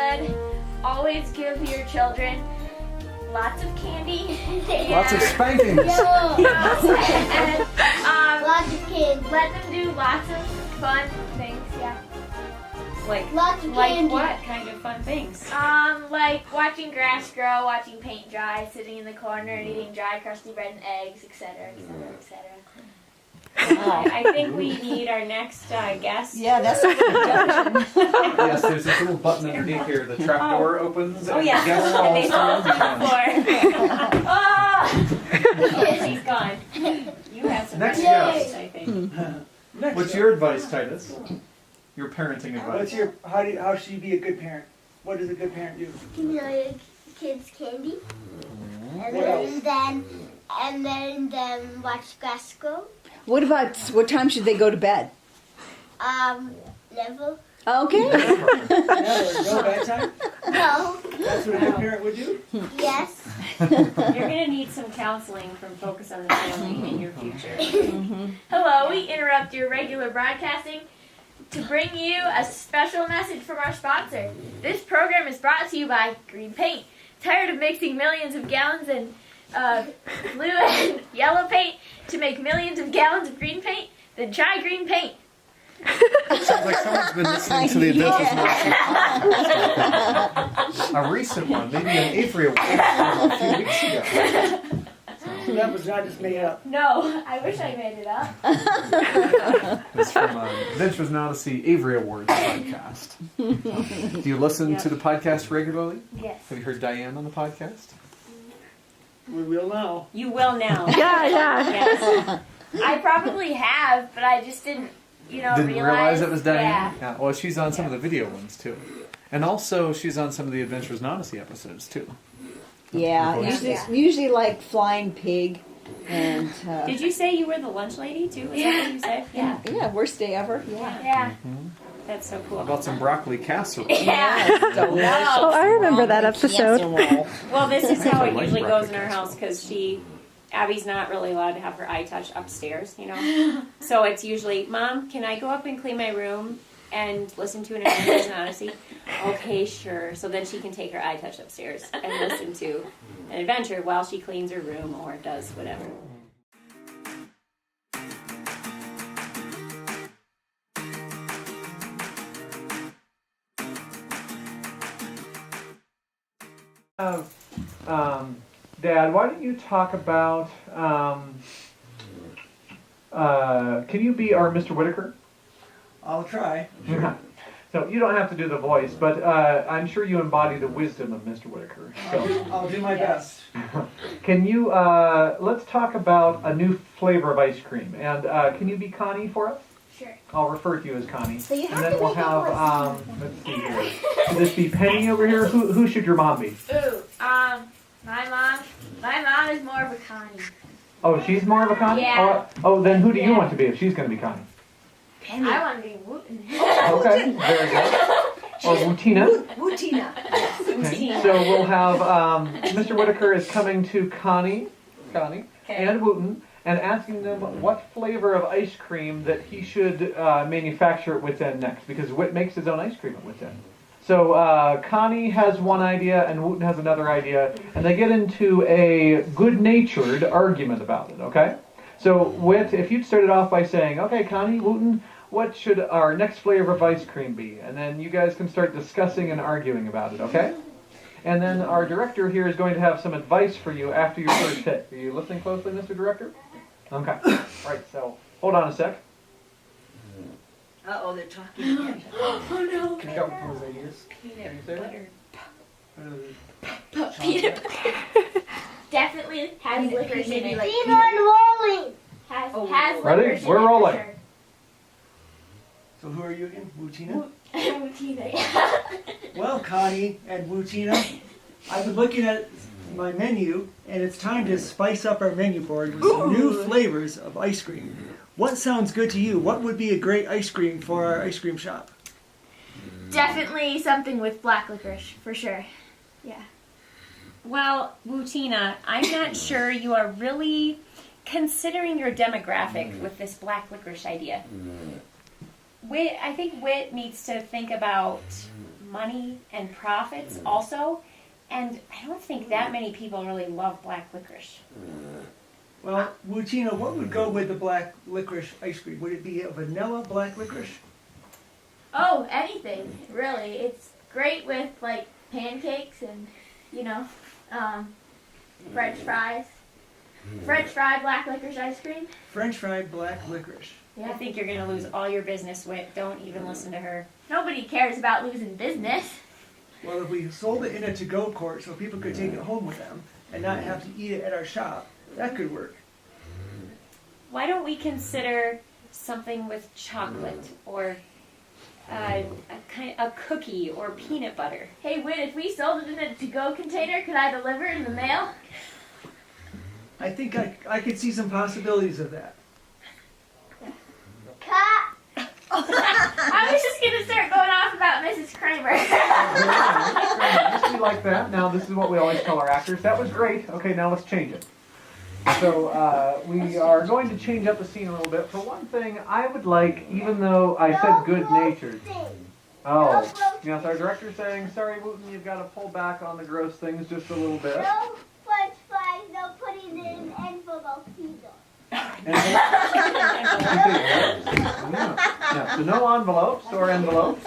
should always give your children lots of candy. Lots of spankings. And Lots of kids. let them do lots of fun things. Yeah. Like Lots of candy. what kind of fun things? Like watching grass grow, watching paint dry, sitting in the corner and eating dry, crusty bread and eggs, etc., etc., etc. I think we need our next guest. Yeah, that's a good introduction. Yes, there's this little button underneath here. The trap door opens. Oh yeah, guest and they fall falls through the floor. Oh, she's gone. You have some Next advice, guest. I think. What's your advice, Titus? Your parenting advice. How should you be a good parent? What does a good parent do? Give your kids candy. And What then watch grass grow. What time should they go to bed? Level. Okay. Never. No bedtime? No. That's what a good parent would do? Yes. You're going to need some counseling from Focus on the Family in your future. Hello, we interrupt your regular broadcasting to bring you a special message from our sponsor. This program is brought to you by Green Paint. Tired of mixing millions of gallons in blue and yellow paint to make millions of gallons of green paint? Then try Green Paint. Sounds like someone's been listening to the Adventures podcast. A recent one, maybe an Avery Award from a few weeks ago. So that was not just made up. No, I wish I made it up. It's from Adventures in Odyssey Avery Awards podcast. Do you listen to the podcast regularly? Yes. Have you heard Diane on the podcast? We will now. You will now. Yeah. Yes. I probably have, but I just didn't, Didn't realize it was Diane? Yeah. Well, she's on some of the video ones, too. And also, she's on some of the Adventures in Odyssey episodes, too. Yeah, usually like Flying Pig and... Did you say you were the lunch lady, too? Is that what you said? Yeah. Yeah, worst day ever. Yeah. Yeah. That's so cool. About some broccoli casserole. Yeah. Oh, I remember that episode. Well, this is how it Like usually goes broccoli in our house because Abby's not really allowed to have her eye touch upstairs, So it's usually, Mom, can I go up and clean my room and listen to an Adventures in Odyssey? Okay, sure. So then she can take her eye touch upstairs and listen to an adventure while she cleans her room or does whatever. Dad, why don't you talk about, can you be our Mr. Whitaker? I'll try. So you don't have to do the voice, but I'm sure you embody the wisdom of Mr. Whitaker. So I'll do my best. can you, let's talk about a new flavor of ice cream. And can you be Connie for us? Sure. I'll refer to you as Connie. So you have and then to we'll make a have, let's see here. Should this be Penny over here? Who should your mom be? Ooh, my mom is more of a Connie. Oh, she's more of a Connie? Yeah. Oh, then who do you want to be if she's going to be Connie? I want to be Wooten. Okay, very good. Or Wootina. Wootina. Okay. So we'll have Mr. Whitaker is coming to Connie and Wooten and asking them what flavor of ice cream that he should manufacture at Wits End next, because Wit makes his own ice cream at Wits End. So Connie has one idea and Wooten has another idea, and they get into a good-natured argument about it, okay? So Wit, if you'd started off by saying, okay, Connie, Wooten, what should our next flavor of ice cream be? And then you guys can start discussing and arguing about it, okay? And then our director here is going to have some advice for you after your first hit. Are you listening closely, Mr. Director? Okay. All right, so hold on a sec. Uh-oh, they're talking again. Oh no. Can I come with those ideas? Peanut butter. Peanut butter. Definitely has licorice in it. Peanut and rolling. Has Ready? licorice in We're it, rolling. for sure. So who are you again? Wootina? Wootina. Well, Connie and Wootina, I've been looking at my menu, and it's time to spice up our menu board with some new flavors of ice cream. What sounds good to you? What would be a great ice cream for our ice cream shop? Definitely something with black licorice, for sure. Yeah. Well, Wootina, I'm not sure you are really considering your demographic with this black licorice idea. I think Wit needs to think about money and profits also. And I don't think that many people really love black licorice. Well, Wutina, what would go with the black licorice ice cream? Would it be a vanilla black licorice? Oh, anything, really. It's great with, like, pancakes and, French fries. French fry black licorice ice cream. French fried black licorice. I think you're going to lose all your business, Whit. Don't even listen to her. Nobody cares about losing business. Well, if we sold it in a to-go court so people could take it home with them and not have to eat it at our shop, that could work. Why don't we consider something with chocolate or a cookie or peanut butter? Hey, Win, if we sold it in a to-go container, could I deliver it in the mail? I think I could see some possibilities of that. Cut. I was just going to start going off about Mrs. Kramer. We like that. Now, this is what we always tell our actors. That was great. Okay, now let's change it. So we are going to change up the scene a little bit. For one thing, I would like, even though I said good-natured. Oh, yes, our director's saying, sorry, Wooten, you've got to pull back on the gross things just a little bit. No French fries, no putting it in envelopes either. Yeah, so no envelopes or envelopes.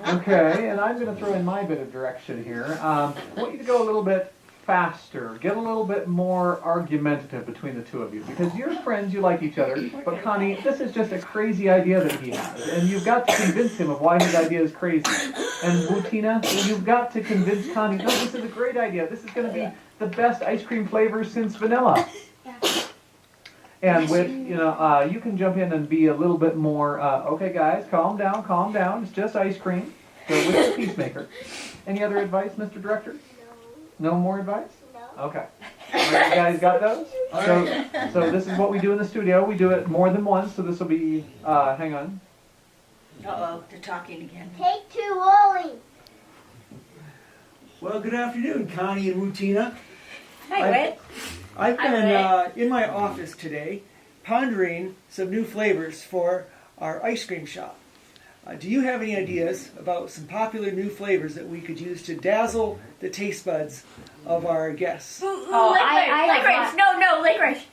Okay, and I'm going to throw in my bit of direction here. I want you to go a little bit faster, get a little bit more argumentative between the two of you, because you're friends, you like each other, but Connie, this is just a crazy idea that he has, and you've got to convince him of why his idea is crazy. And Wutina, you've got to convince Connie, no, this is a great idea, this is going to be the best ice cream flavor since vanilla. And with, you can jump in and be a little bit more, okay guys, calm down, it's just ice cream. Go with the peacemaker. Any other advice, Mr. Director? No more advice? No. Okay. All right, you guys got those? So this is what we do in the studio. We do it more than once, so this will be, hang on. Uh-oh, they're talking again. Take two rolling. Well, good afternoon, Connie and Wutina. Hi, Whit. I've Hi, been in my office today pondering some new flavors for our ice cream shop. Do you have any ideas about some popular new flavors that we could use to dazzle the taste buds of our guests? Licorice. No, licorice.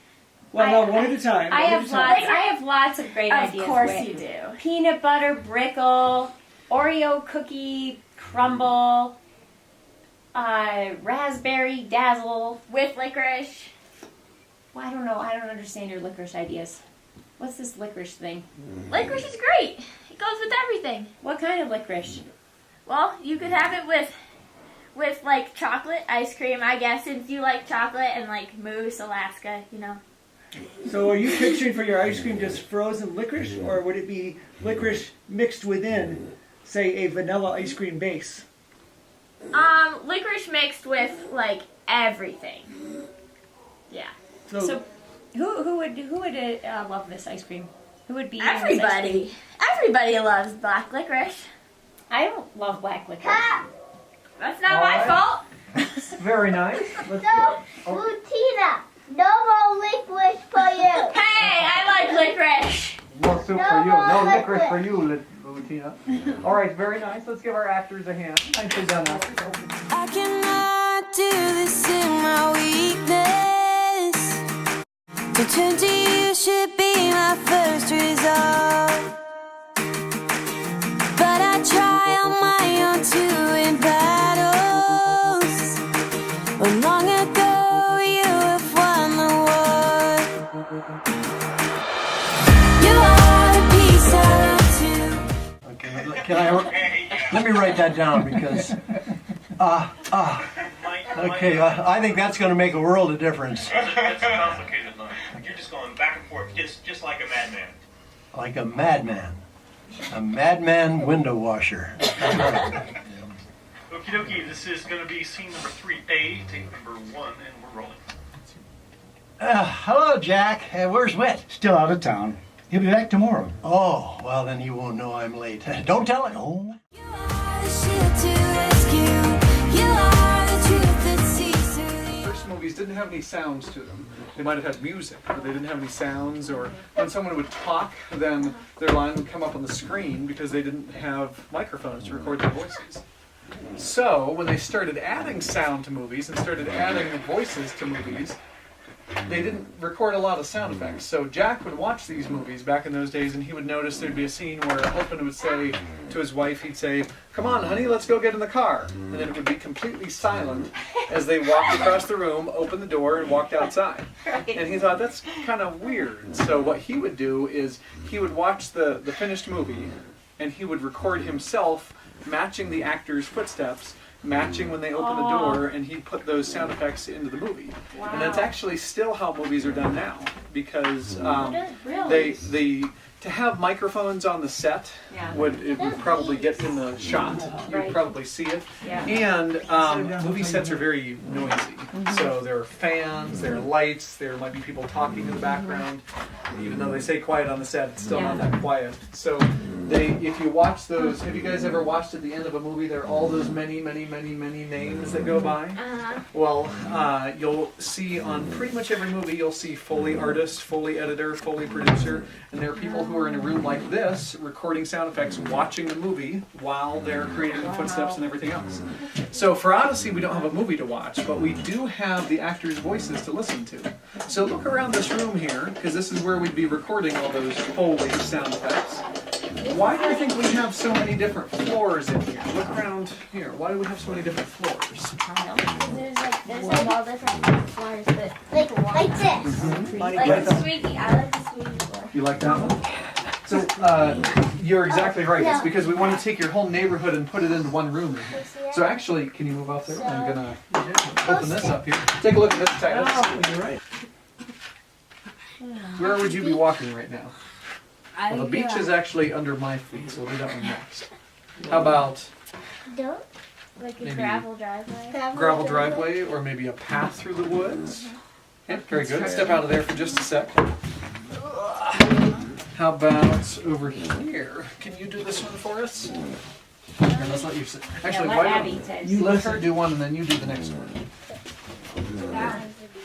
Well, no, one at a time. I have lots of great ideas. Of course Whit. you do. Peanut butter brickle, Oreo cookie crumble, raspberry dazzle. With licorice. Well, I don't know. I don't understand your licorice ideas. What's this licorice thing? Licorice is great. It goes with everything. What kind of licorice? Well, you could have it with like chocolate ice cream, I guess, since you like chocolate, and like mousse, Alaska, So are you picturing for your ice cream just frozen licorice, or would it be licorice mixed within, say, a vanilla ice cream base? Licorice mixed with like everything. Yeah. So who would love this ice cream? Who would be eating this ice cream? Everybody. Everybody loves black licorice. I don't love black licorice. Cut. That's not All my right. fault. Very nice. Let's No, Wutina. No more licorice for you. Hey, I like licorice. more soup No for you. more No licorice liquid. for you, Lutina. All right, very nice. Let's give our actors a hand. Nicely done, actors. I cannot do this in my weakness. To turn to you should be my first resort. But I try on my own to win battles. When long ago you have won the war. You are the peace I love to. Okay, let me write that down because, okay, I think that's going to make a world of difference. It's a complicated line. You're just going back and forth, just like a madman. Like a madman. A madman window washer. Okie dokie, this is going to be scene number 3A, take number 1, and we're rolling. Hello, Jack. Where's Whit? Still out of town. He'll be back tomorrow. Oh, well, then he won't know I'm late. Don't tell him. Oh. You are the shield to rescue. You are the truth that sees through the First movies didn't didn't have any sounds to them. They might have had music, but they didn't have any sounds. Or when someone would talk, then their line would come up on the screen because they didn't have microphones to record their voices. So when they started adding sound to movies and started adding voices to movies, they didn't record a lot of sound effects. So Jack would watch these movies back in those days, and he would notice there'd be a scene where a husband would say to his wife, he'd say, "Come on, honey, let's go get in the car." And then it would be completely silent as they walked across the room, opened the door, and walked outside. And he thought, that's kind of weird. So what he would do is he would watch the finished movie, and he would record himself matching the actors' footsteps, matching when they open the door, and he'd put those sound effects into the movie. Wow. And that's actually still how movies are done now, because Really? to have microphones on the set Yeah. would probably get in the shot. You'd Right. probably see it. Yeah. And movie sets are very noisy. So there are fans, there are lights, there might be people talking in the background. Even though they say quiet on the set, it's still not that quiet. So if you watch those, have you guys ever watched at the end of a movie, there are all those many names that go by? Well, you'll see on pretty much every movie, you'll see Foley artist, Foley editor, Foley producer, and there are people who are in a room like this recording sound effects, watching the movie while they're creating the footsteps and everything else. So for Odyssey, we don't have a movie to watch, but we do have the actors' voices to listen to. So look around this room here, because this is where we'd be recording all those Foley sound effects. Why do you think we have so many different floors in here? Look around here. Why do we have so many different floors? There's like all different floors, but like this. Like the sweetie. I like the sweetie floor. You like that one? So you're exactly right. It's because we want to take your whole neighborhood and put it into one room in here. So actually, can you move out there? I'm gonna open this up here. Take a look at this title. You're right. Where would you be walking right now? Well, the beach is actually under my feet, so we'll do that one next. How about Like a maybe gravel driveway. gravel driveway, or maybe a path through the woods? Yeah, very good. Step out of there for just a sec. How about over here? Can you do this one for us? Here, let's let you sit. Actually, let why Abby don't take you let her do one and then you do the next one?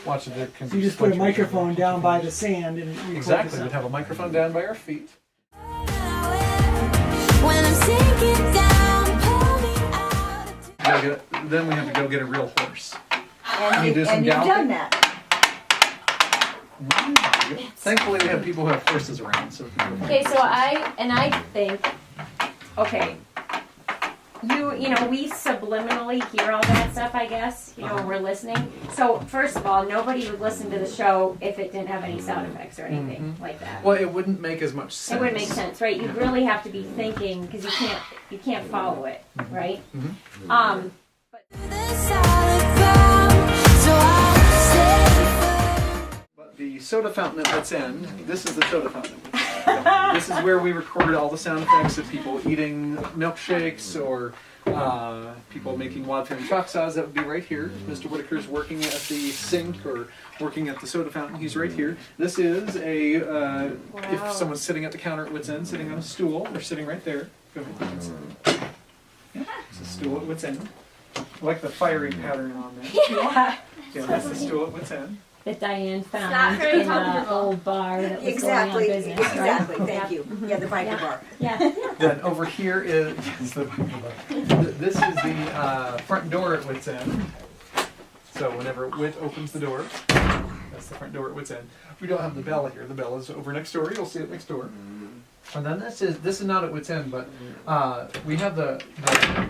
Watch it. There can So you just put a microphone down by the sand and record Exactly. the We'd sound. have a microphone down by our feet. When I'm sinking down, pull me out. Then we have to go get a real horse. And, you do some and you've galloping? done that. Thankfully, we have people who have horses around. So Okay, so I think, okay, you know, we subliminally hear all that stuff, I guess, you know, when we're listening. So first of all, nobody would listen to the show if it didn't have any sound effects or anything like that. Well, it wouldn't make as much sense. It wouldn't make sense, right? You really have to be thinking because you can't follow it, right? The solid ground, so I'll stay firm. But the soda fountain at Wits End, this is the soda fountain. This is where we recorded all the sound effects of people eating milkshakes or people making wildfire chalk saws. That would be right here. Mr. Whitaker's working at the sink or working at the soda fountain. He's right here. This is if someone's sitting at the counter at Wits End, sitting on a stool, they're sitting right there. Go ahead. Yeah, it's a stool at Wits End. I like the firing pattern on there. Yeah. Yeah, that's the stool at Wits End. That Diane not found very in the comfortable. old bar that was Exactly. going on business, right? Exactly. Thank you. Yeah, the biker bar. Yeah. Then over here is this is the front door at Wits End. So whenever Wit opens the door, that's the front door at Wits End. We don't have the bell here. The bell is over next door. You'll see it next door. And then this is not at Wits End, but we have the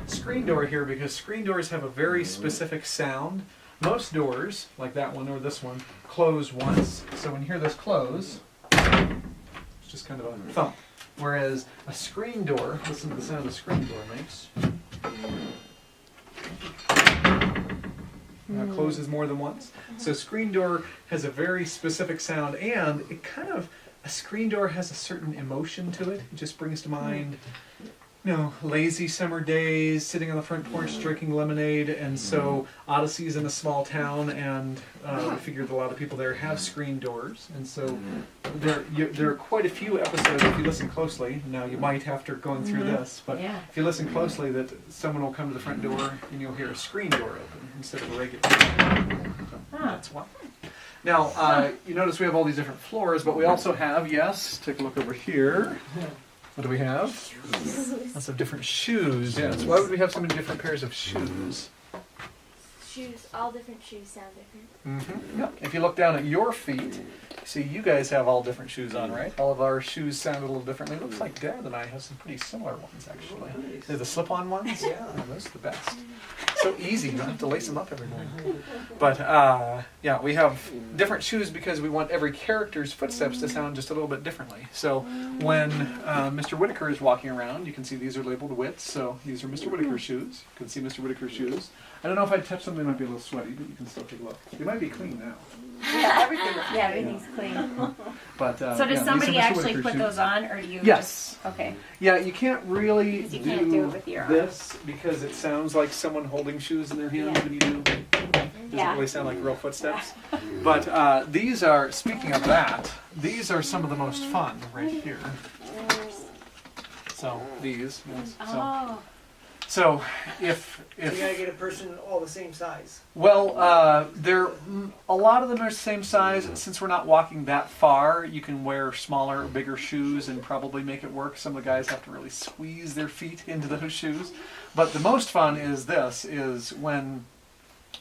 screen door here because screen doors have a very specific sound. Most doors, like that one or this one, close once. So when you hear this close, it's just kind of a thump. Whereas a screen door, listen to the sound a screen door makes. Closes more than once. So screen door has a very specific sound, and it a screen door has a certain emotion to it. It just brings to mind lazy summer days, sitting on the front porch drinking lemonade, and so Odyssey's in a small town, and we figured a lot of people there have screen doors, and so there are quite a few episodes, if you listen closely, now you might after going through this, but if you listen closely, that someone will come to the front door and you'll hear a screen door open instead of a regular door. So that's why. Now, you notice we have all these different floors, but we also have, take a look over here. What do we have? Lots of different shoes, yes. Why would we have so many different pairs of shoes? Shoes, all different shoes sound different. Mm-hmm. Yep. If you look down at your feet, see you guys have all different shoes on, right? All of our shoes sound a little differently. It looks like Dad and I have some pretty similar ones, actually. They're the slip-on ones? Yeah, those are the best. So easy, you don't have to lace them up every morning. But, we have different shoes because we want every character's footsteps to sound just a little bit differently. So when Mr. Whitaker is walking around, you can see these are labeled Wits, so these are Mr. Whitaker's shoes. You can see Mr. Whitaker's shoes. I don't know if I touch them, they might be a little sweaty, but you can still take a look. They might be clean now. Everything's clean. But, so does somebody actually put those on, or do you just... Okay. Yeah, you can't really you can't do it with your arm. this because it sounds like someone holding shoes in their hand when you do. It doesn't really sound like real footsteps. But these are, speaking of that, these are some of the most fun right here. So, these. Yes, So if you gotta get a person all the same size. Well, a lot of them are the same size. Since we're not walking that far, you can wear smaller or bigger shoes and probably make it work. Some of the guys have to really squeeze their feet into those shoes. But the most fun is when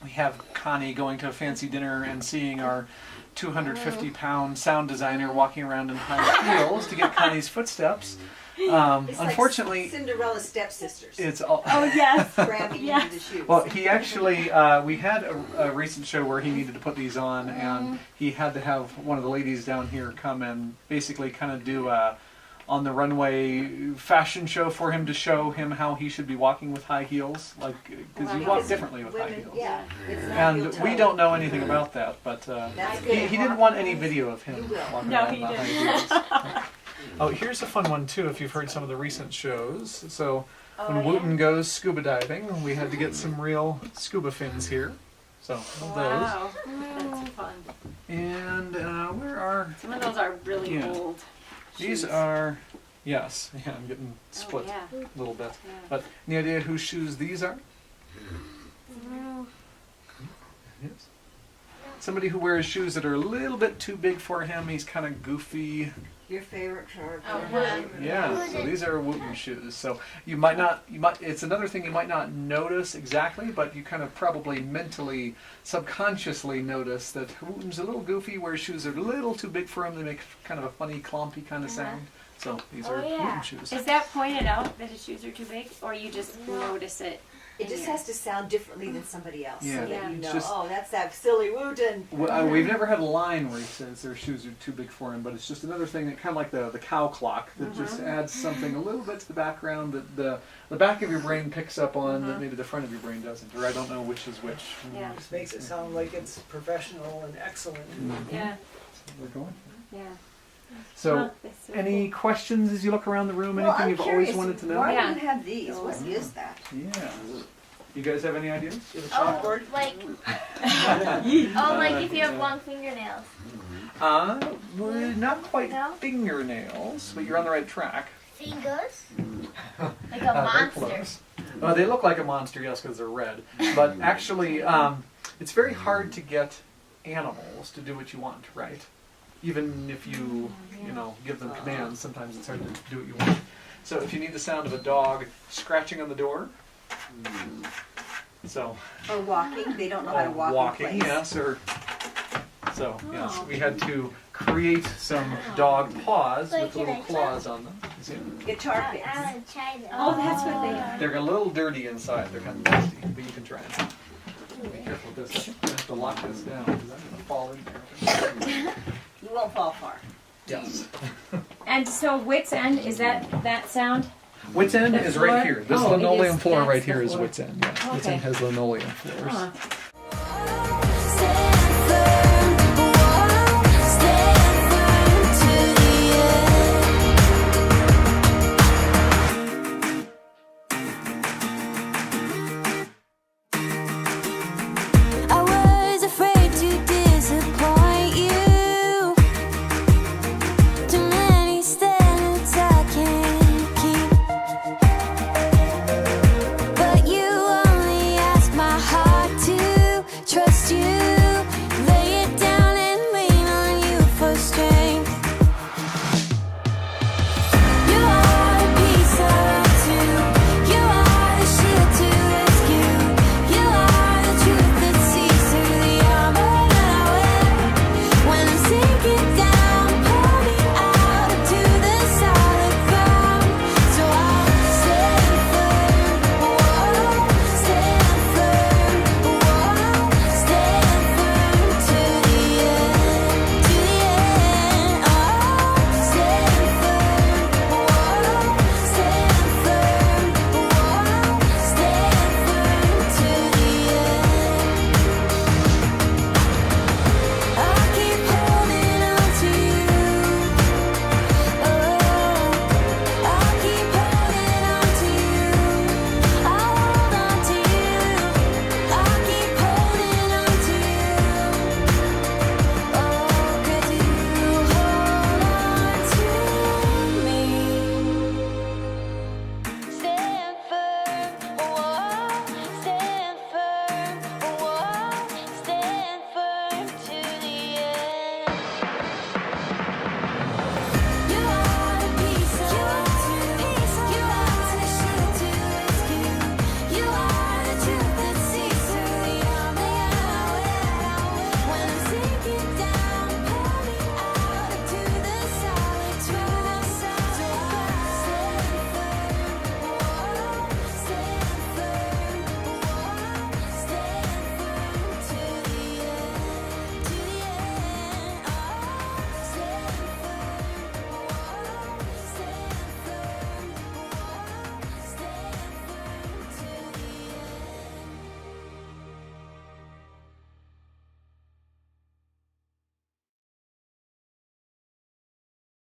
we have Connie going to a fancy dinner and seeing our 250-pound sound designer walking around in high heels to get Connie's footsteps. It's unfortunately, like Cinderella's stepsisters. It's all. Oh yes, cramping into the shoes. Well, he actually, we had a recent show where he needed to put these on, and he had to have one of the ladies down here come and basically kind of do a on the runway fashion show for him to show him how he should be walking with high heels, like because you walk differently with high heels. Yeah, and we don't know anything about that, but he didn't want any video of him walking around in high heels. Oh, here's a fun one too, if you've heard some of the recent shows. So when Wooten goes scuba diving, we had to get some real scuba fins here. So those. That's fun. And where are... Some of those are really old These shoes. are... Yes, I'm getting split a little bit. Yeah. But any idea whose shoes these are? No. Yes. Somebody who wears shoes that are a little bit too big for him. He's kind of goofy. Your favorite character. Yeah, so these are Wooten shoes. So it's another thing you might not notice exactly, but you kind of probably mentally, subconsciously notice that Wooten's a little goofy, wears shoes that are a little too big for him. They make kind of a funny, clompy kind of sound. So these are Wooten shoes. Is that pointed out that his shoes are too big, or you just notice it? It just has to sound differently than somebody else, so that you know, just, that's that silly Wooten. We've never had a line where he says their shoes are too big for him, but it's just another thing that kind of like the cow clock that just adds something a little bit to the background that the back of your brain picks up on that maybe the front of your brain doesn't, or I don't know which is which. Yeah. It just makes it sound like it's professional and excellent. Yeah. We're going. Yeah. So, any questions as you look around the room? Anything you've always wanted to know? Why do you have these? What is that? Yeah. You guys have any ideas? Like if you have long fingernails. Not quite fingernails, but you're on the right track. Fingers? Like a monster. They look like a monster, yes, because they're red. But actually, it's very hard to get animals to do what you want, right? Even if you give them commands, sometimes it's hard to do what you want. So if you need the sound of a dog scratching on the door, or walking, they don't know how to walk. Walking, in place. yes, yes, we had to create some dog paws with little claws on them. See? Guitar picks. Oh, that's what they are. They're a little dirty inside. They're kind of nasty, but you can try it. Be careful with this. I have to lock this down because I'm going to fall in there. You won't fall far. Yes. And so Wits End, is that sound? Wits End is right here. This linoleum floor right here is floor. Wits End. Yeah. Wits End has linoleum floors. Huh.